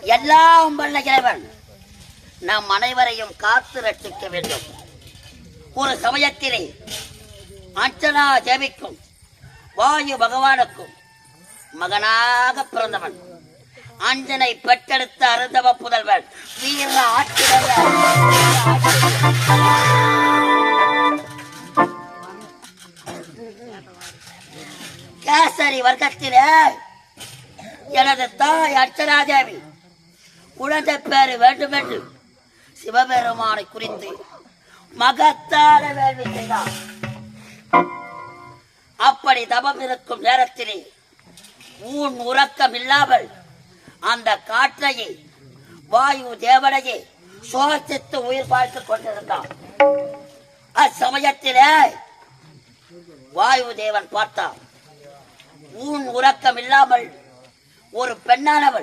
எல்லாம் வல்ல இறைவன் நம் அனைவரையும் காத்து ரட்சிக்க வேண்டும். ஒரு சமயத்திலே அர்ச்சனா தேவிக்கும் வாயு பகவானுக்கும் மகனாக பிறந்தவன் அஞ்சனை பெற்றெடுத்த அருந்தவ புதல்வன் வீர கேசரி வர்க்கத்திலே எனது தாய் அர்ச்சனாதேவி குழந்தை பேரு வேண்டும் என்று சிவபெருமானை குறித்து மகத்தான வேள்வி செய்தார். அப்படி தவம் இருக்கும் நேரத்திலே ஊன் உறக்கம் இல்லாமல் அந்த காற்றையே வாயு தேவனையே சுவாசித்து உயிர் பார்த்துக் கொண்டிருந்தான். அச்சமயத்திலே வாயு தேவன் பார்த்தார். ஊன் உறக்கம் இல்லாமல் ஒரு பெண்ணானவள்